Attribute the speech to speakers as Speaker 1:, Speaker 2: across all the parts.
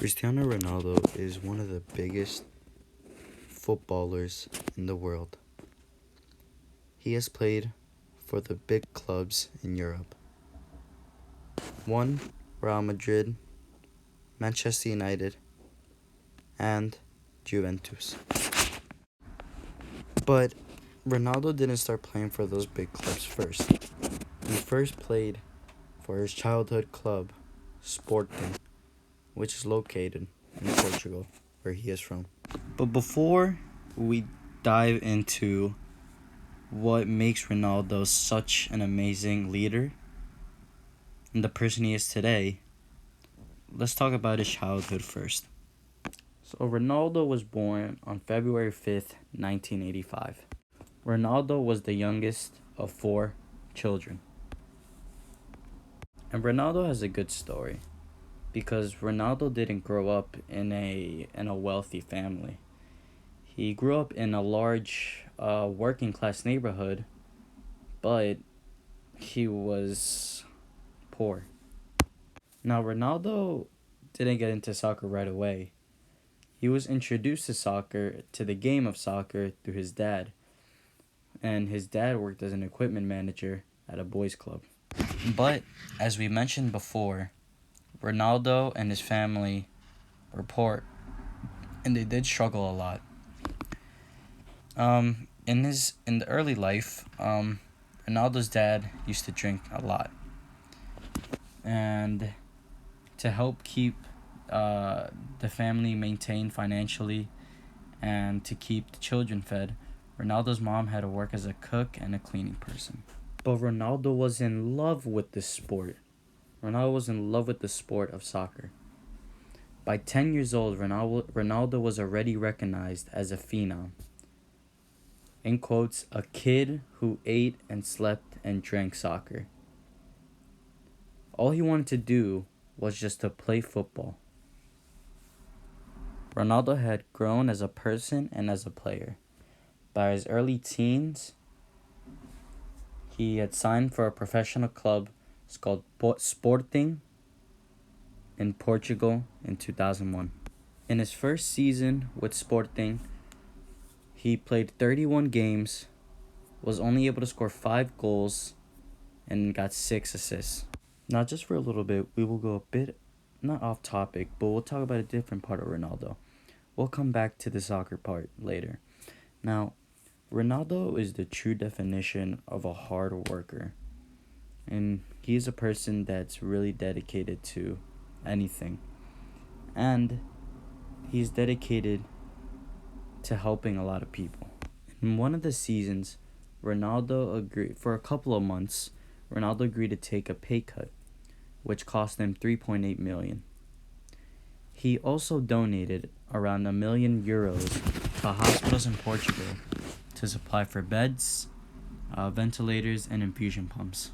Speaker 1: Cristiano Ronaldo is one of the biggest footballers in the world. He has played for the big clubs in Europe. One, Real Madrid, Manchester United, and Juventus. But Ronaldo didn't start playing for those big clubs first. He first played for his childhood club, Sporting, which is located in Portugal, where he is from. But before we dive into what makes Ronaldo such an amazing leader and the person he is today, let's talk about his childhood first. So Ronaldo was born on February 5th, 1985. Ronaldo was the youngest of 4 children. And Ronaldo has a good story because Ronaldo didn't grow up in a wealthy family. He grew up in a large working class neighborhood, but he was poor. Now Ronaldo didn't get into soccer right away. He was introduced to the game of soccer through his dad. And his dad worked as an equipment manager at a boys' club. But, as we mentioned before, Ronaldo and his family were poor, and they did struggle a lot. In the early life, Ronaldo's dad used to drink a lot. And to help keep the family maintained financially and to keep the children fed, Ronaldo's mom had to work as a cook and a cleaning person. But Ronaldo was in love with this sport. Ronaldo was in love with the sport of soccer. By 10 years old, Ronaldo was already recognized as a phenom. In quotes, a kid who ate and slept and drank soccer. All he wanted to do was just to play football. Ronaldo had grown as a person and as a player. By his early teens, he had signed for a professional club. It's called Sporting in Portugal in 2001. In his first season with Sporting, he played 31 games, was only able to score 5 goals, and got 6 assists. Now, just for a little bit, we will go a bit, not off topic, but we'll talk about a different part of Ronaldo. We'll come back to the soccer part later. Now, Ronaldo is the true definition of a hard worker. And he's a person that's really dedicated to anything. And he's dedicated to helping a lot of people. In one of the seasons, for a couple of months, Ronaldo agreed to take a pay cut, which cost him 3.8 million. He also donated around €1 million to hospitals in Portugal to supply for beds, ventilators, and infusion pumps.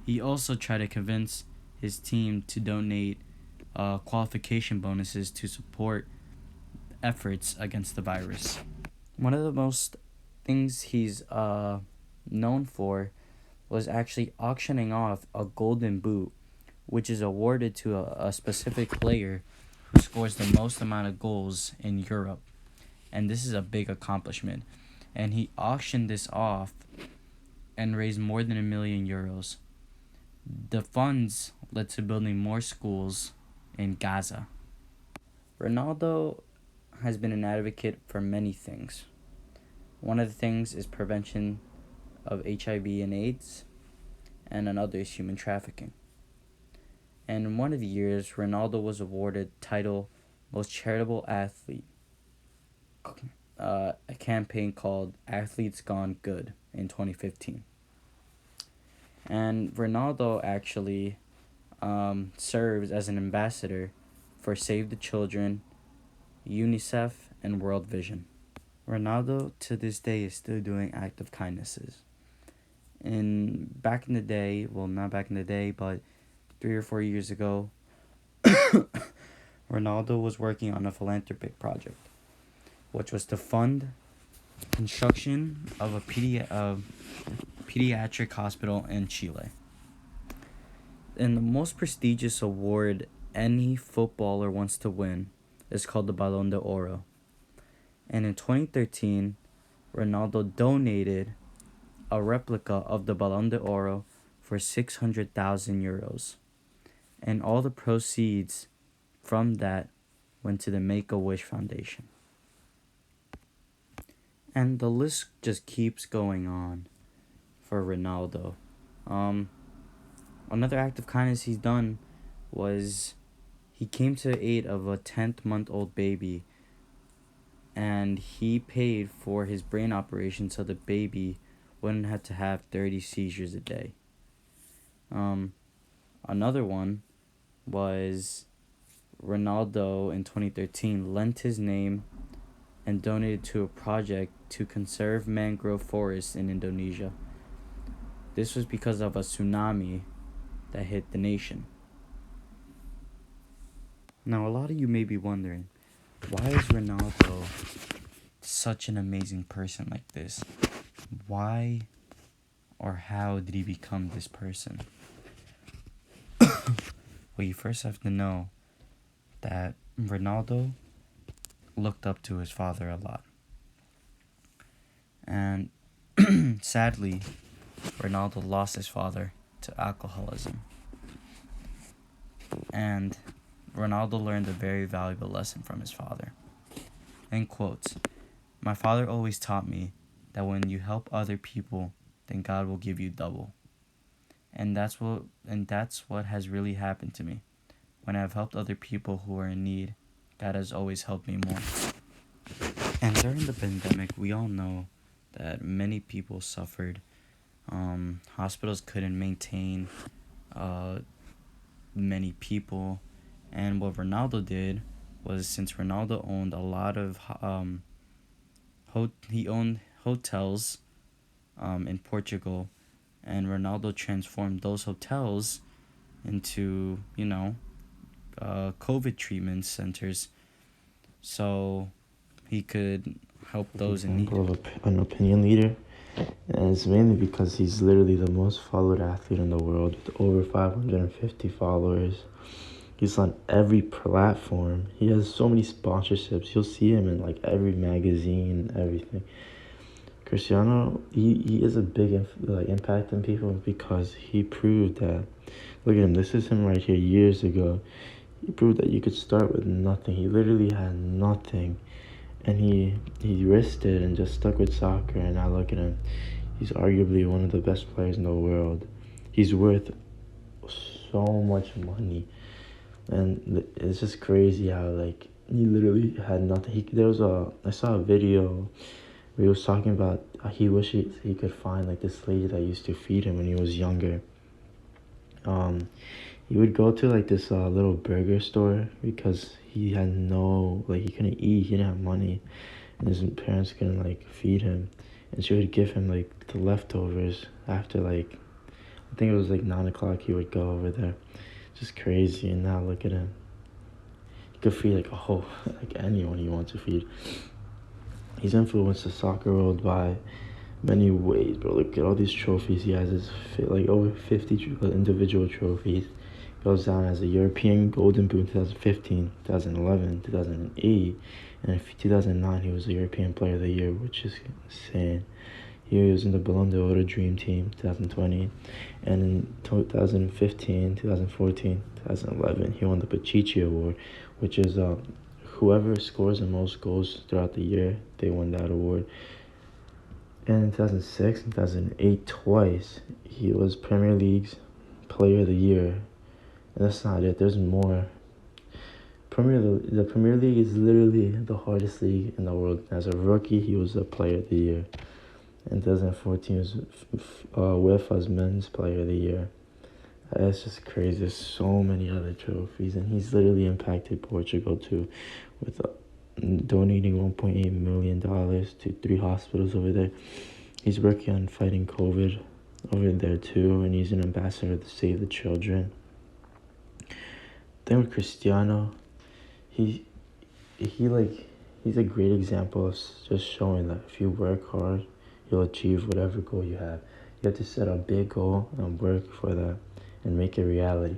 Speaker 1: He also tried to convince his team to donate qualification bonuses to support efforts against the virus. One of the most things he's known for was actually auctioning off a golden boot, which is awarded to a specific player who scores the most amount of goals in Europe. And this is a big accomplishment. And he auctioned this off and raised more than €1 million. The funds led to building more schools in Gaza. Ronaldo has been an advocate for many things. One of the things is prevention of HIV and AIDS, and another is human trafficking. And in one of the years, Ronaldo was awarded title Most Charitable Athlete, a campaign called Athletes Gone Good in 2015. And Ronaldo actually serves as an ambassador for Save the Children, UNICEF, and World Vision. Ronaldo to this day is still doing acts of kindnesses. Back in the day, well, not back in the day, but 3 or 4 years ago, Ronaldo was working on a philanthropic project, which was to fund construction of a pediatric hospital in Chile. And the most prestigious award any footballer wants to win is called the Ballon d'Oro. And in 2013, Ronaldo donated a replica of the Ballon d'Oro for 600,000 euros. And all the proceeds from that went to the Make-A-Wish Foundation. And the list just keeps going on for Ronaldo. Another act of kindness he's done was he came to the aid of a 10th-month-old baby, and he paid for his brain operation so the baby wouldn't have to have 30 seizures a day. Another one was Ronaldo in 2013 lent his name and donated to a project to conserve mangrove forests in Indonesia. This was because of a tsunami that hit the nation. Now, a lot of you may be wondering, why is Ronaldo such an amazing person like this? Why or how did he become this person? Well, you first have to know that Ronaldo looked up to his father a lot. And sadly, Ronaldo lost his father to alcoholism. And Ronaldo learned a very valuable lesson from his father. In quotes, "My father always taught me that when you help other people, then God will give you double." And that's what has really happened to me. When I've helped other people who are in need, God has always helped me more. And during the pandemic, we all know that many people suffered. Hospitals couldn't maintain many people. And what Ronaldo did was, since Ronaldo owned a lot of he owned hotels in Portugal, and Ronaldo transformed those hotels into, COVID treatment centers, so he could help those in need.
Speaker 2: Of an opinion leader, and it's mainly because he's literally the most followed athlete in the world with over 550 followers. He's on every platform. He has so many sponsorships. You'll see him in like every magazine, everything. Cristiano, he is a big impact on people because he proved that. Look at him. This is him right here years ago. He proved that you could start with nothing. He literally had nothing, and he risked it and just stuck with soccer. And now look at him. He's arguably one of the best players in the world. He's worth so much money, and it's just crazy how he literally had nothing. I saw a video where he was talking about how he wishes he could find this lady that used to feed him when he was younger. He would go to this little burger store because he had he couldn't eat, he didn't have money, and his parents couldn't feed him, and she would give him the leftovers after I think it was 9 o'clock. He would go over there. Just crazy. And now look at him. He could feed a whole anyone he wants to feed. He's influenced the soccer world by many ways, bro. Look at all these trophies he has. It's over 50 individual trophies. Goes down as a European Golden Boot in 2015, 2011, 2008, and in 2009 he was the European Player of the Year, which is insane. He was in the Ballon d'Oro Dream Team 2020, and in 2015, 2014, 2011 he won the Pichichi Award, which is whoever scores the most goals throughout the year, they win that award. And in 2006 and 2008, twice he was Premier League's Player of the Year. And that's not it. There's more. The Premier League is literally the hardest league in the world. As a rookie, he was a Player of the Year. In 2014, he was UEFA's Men's Player of the Year. That's just crazy. There's so many other trophies, and he's literally impacted Portugal too, with donating $1.8 million to 3 hospitals over there. He's working on fighting COVID over there too, and he's an ambassador to Save the Children. Then with Cristiano, he's a great example of just showing that if you work hard, you'll achieve whatever goal you have. You have to set a big goal and work for that and make it reality.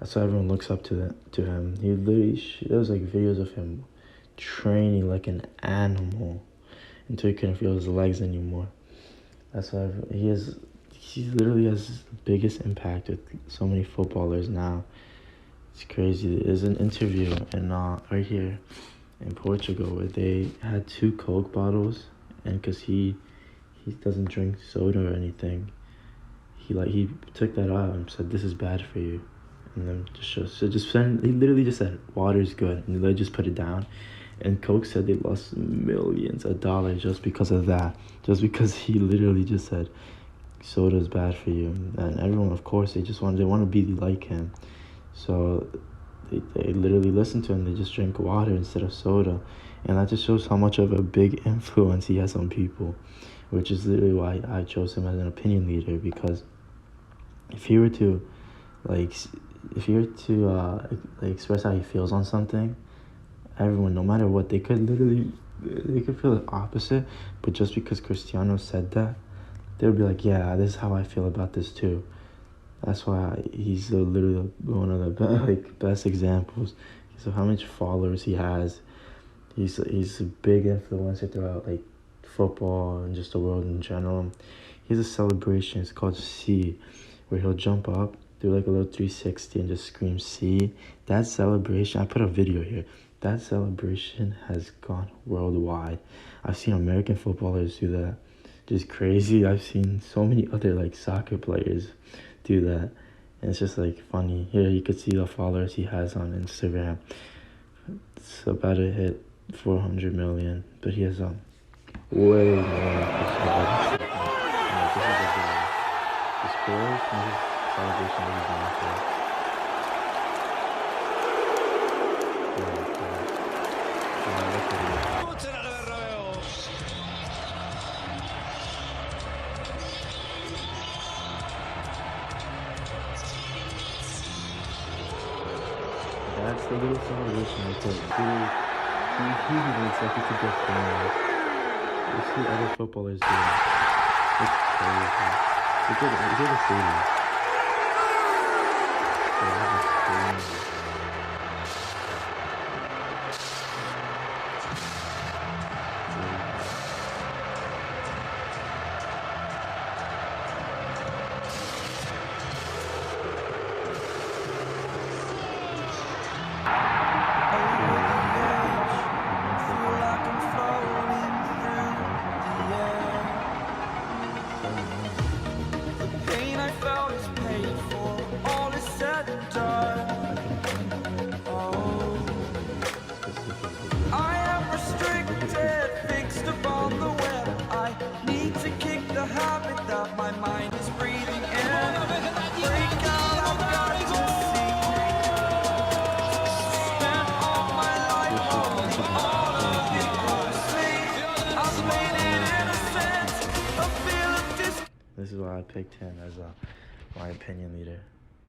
Speaker 2: That's why everyone looks up to him. He literally there's like videos of him training like an animal until he couldn't feel his legs anymore. That's why he literally has the biggest impact with so many footballers now. It's crazy. There's an interview right here in Portugal where they had 2 Coke bottles, and because he doesn't drink soda or anything, he took that out and said, "This is bad for you," and then he literally just said water's good, and they just put it down. And Coke said they lost millions of dollars just because of that, just because he literally just said soda's bad for you. And everyone, of course, they want to be like him, so they literally listen to him. They just drink water instead of soda, and that just shows how much of a big influence he has on people, which is literally why I chose him as an opinion leader. Because if he were to express how he feels on something, everyone, no matter what, they could feel the opposite, but just because Cristiano said that, they would be like, yeah, this is how I feel about this too. That's why he's literally one of the best examples. So how much followers he has. He's a big influencer throughout like football and just the world in general. He has a celebration. It's called C, where he'll jump up, do like a little 360 and just scream C. That celebration, I put a video here. That celebration has gone worldwide. I've seen American footballers do that. Just crazy. I've seen so many other like soccer players do that. And it's just like funny. Here you could see the followers he has on Instagram. It's about to hit 400 million. But he has way more. The scores from his celebration is massive. That's the little celebration I took. He looks like he could get famous. You see other footballers do it. It's crazy. Look at the stadium. That is crazy.
Speaker 3: My mind is breathing in. Break out, I've got to see. Spent all my life holding all of it closely. I've made it innocent. A feel of
Speaker 2: This is why I picked him as my opinion leader.